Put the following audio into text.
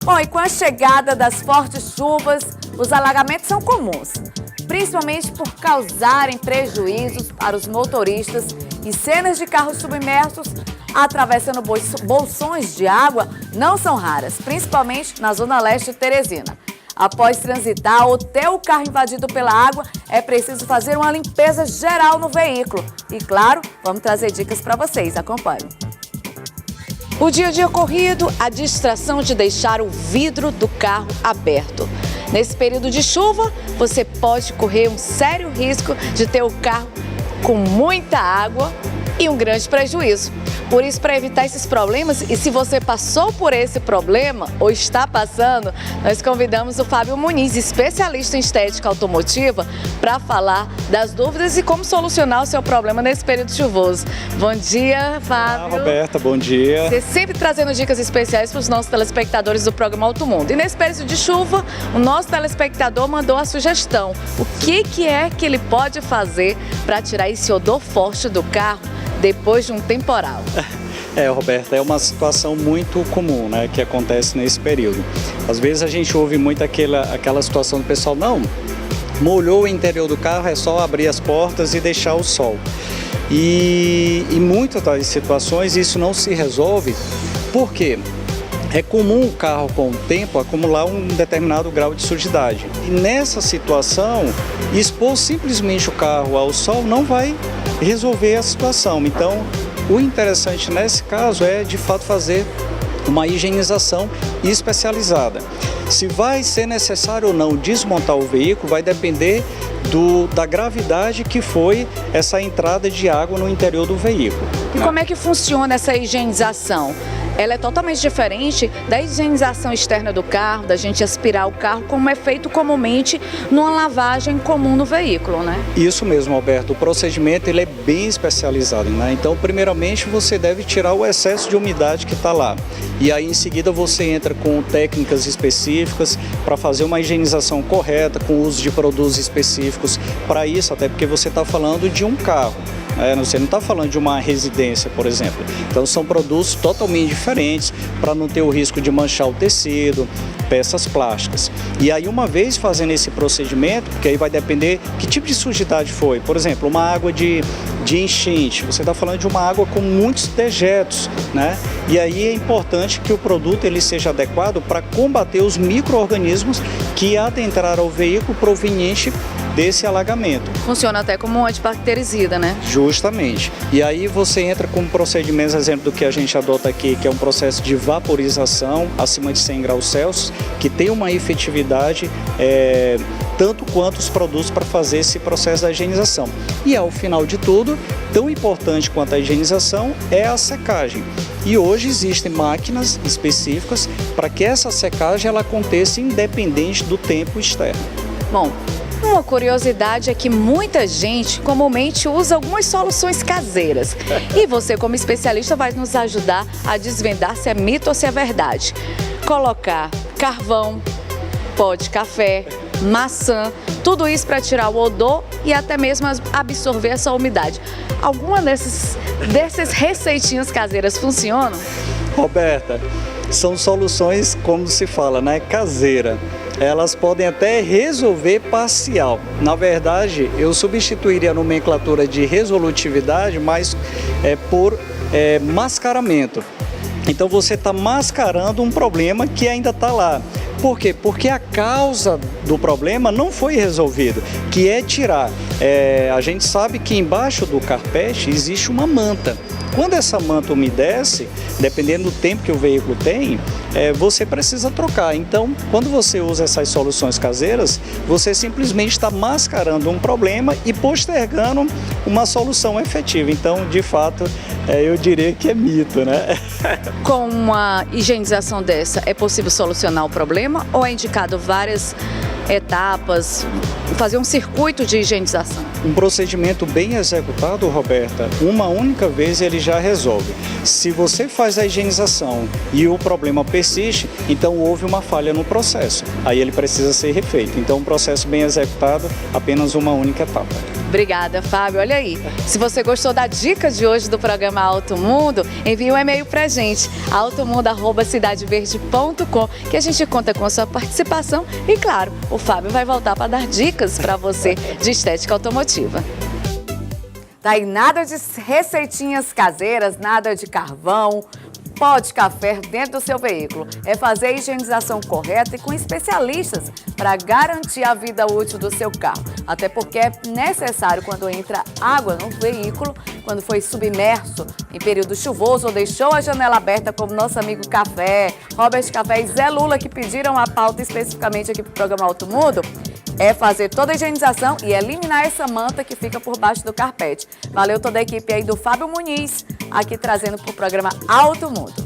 Bom, e com a chegada das fortes chuvas, os alagamentos são comuns, principalmente por causarem prejuízos para os motoristas e cenas de carros submersos atravessando bolsões de água não são raras, principalmente na zona leste de Teresina. Após transitar ou ter o carro invadido pela água, é preciso fazer uma limpeza geral no veículo. E claro, vamos trazer dicas para vocês, acompanhem. O dia a dia corrido, a distração de deixar o vidro do carro aberto. Nesse período de chuva, você pode correr um sério risco de ter o carro com muita água e um grande prejuízo. Por isso, para evitar esses problemas, e se você passou por esse problema ou está passando, nós convidamos o Fábio Muniz, especialista em estética automotiva, para falar das dúvidas e como solucionar o seu problema nesse período chuvoso. Bom dia, Fábio. Olá, Roberta, bom dia. Você sempre trazendo dicas especiais para os nossos telespectadores do programa Auto Mundo. E nesse período de chuva, o nosso telespectador mandou a sugestão. O que é que ele pode fazer para tirar esse odor forte do carro depois de um temporal? Roberta, é uma situação muito comum, né, que acontece nesse período. Às vezes a gente ouve muito aquela situação do pessoal, não, molhou o interior do carro, é só abrir as portas e deixar o sol. E em muitas das situações isso não se resolve, porque é comum o carro com o tempo acumular um determinado grau de sujidade. E nessa situação, expor simplesmente o carro ao sol não vai resolver a situação. Então, o interessante nesse caso é, de fato, fazer uma higienização especializada. Se vai ser necessário ou não desmontar o veículo, vai depender da gravidade que foi essa entrada de água no interior do veículo. E como é que funciona essa higienização? Ela é totalmente diferente da higienização externa do carro, da gente aspirar o carro, como é feito comumente numa lavagem comum no veículo, né? Isso mesmo, Alberto. O procedimento ele é bem especializado, né? Então, primeiramente, você deve tirar o excesso de umidade que está lá. E aí, em seguida, você entra com técnicas específicas para fazer uma higienização correta, com o uso de produtos específicos para isso, até porque você está falando de um carro. Você não está falando de uma residência, por exemplo. Então são produtos totalmente diferentes para não ter o risco de manchar o tecido, peças plásticas. E aí, uma vez fazendo esse procedimento, porque aí vai depender que tipo de sujidade foi. Por exemplo, uma água de enchente, você está falando de uma água com muitos dejetos, né? E aí é importante que o produto ele seja adequado para combater os micro-organismos que adentraram o veículo proveniente desse alagamento. Funciona até como um antibactericida, né? Justamente. E aí você entra com procedimentos, exemplo do que a gente adota aqui, que é um processo de vaporização acima de 100 graus Celsius, que tem uma efetividade tanto quanto os produtos para fazer esse processo da higienização. E ao final de tudo, tão importante quanto a higienização é a secagem. E hoje existem máquinas específicas para que essa secagem ela aconteça independente do tempo externo. Bom, uma curiosidade é que muita gente comumente usa algumas soluções caseiras. E você, como especialista, vai nos ajudar a desvendar se é mito ou se é verdade. Colocar carvão, pó de café, maçã, tudo isso para tirar o odor e até mesmo absorver essa umidade. Alguma dessas receitinhas caseiras funcionam? Roberta, são soluções, como se fala, né, caseira. Elas podem até resolver parcial. Na verdade, eu substituiria a nomenclatura de resolutividade, mas por mascaramento. Então você está mascarando um problema que ainda está lá. Por quê? Porque a causa do problema não foi resolvida, que é tirar. A gente sabe que embaixo do carpete existe uma manta. Quando essa manta umedece, dependendo do tempo que o veículo tem, você precisa trocar. Então, quando você usa essas soluções caseiras, você simplesmente está mascarando um problema e postergando uma solução efetiva. Então, de fato, eu diria que é mito, né? Com uma higienização dessa, é possível solucionar o problema ou é indicado várias etapas, fazer um circuito de higienização? Um procedimento bem executado, Roberta, uma única vez ele já resolve. Se você faz a higienização e o problema persiste, então houve uma falha no processo. Aí ele precisa ser refeito. Então, um processo bem executado, apenas uma única etapa. Obrigada, Fábio. Olha aí, se você gostou da dica de hoje do programa Alto Mundo, envie um e-mail pra gente, altomundo@cidadeverde.com, que a gente conta com a sua participação e, claro, o Fábio vai voltar para dar dicas para você de estética automotiva. Daí nada de receitinhas caseiras, nada de carvão, pó de café dentro do seu veículo. É fazer a higienização correta e com especialistas para garantir a vida útil do seu carro. Até porque é necessário quando entra água no veículo, quando foi submerso em período chuvoso ou deixou a janela aberta, como nosso amigo Café, Robert Café e Zé Lula, que pediram a pauta especificamente aqui para o programa Alto Mundo, é fazer toda a higienização e eliminar essa manta que fica por baixo do carpete. Valeu toda a equipe aí do Fábio Muniz, aqui trazendo para o programa Alto Mundo.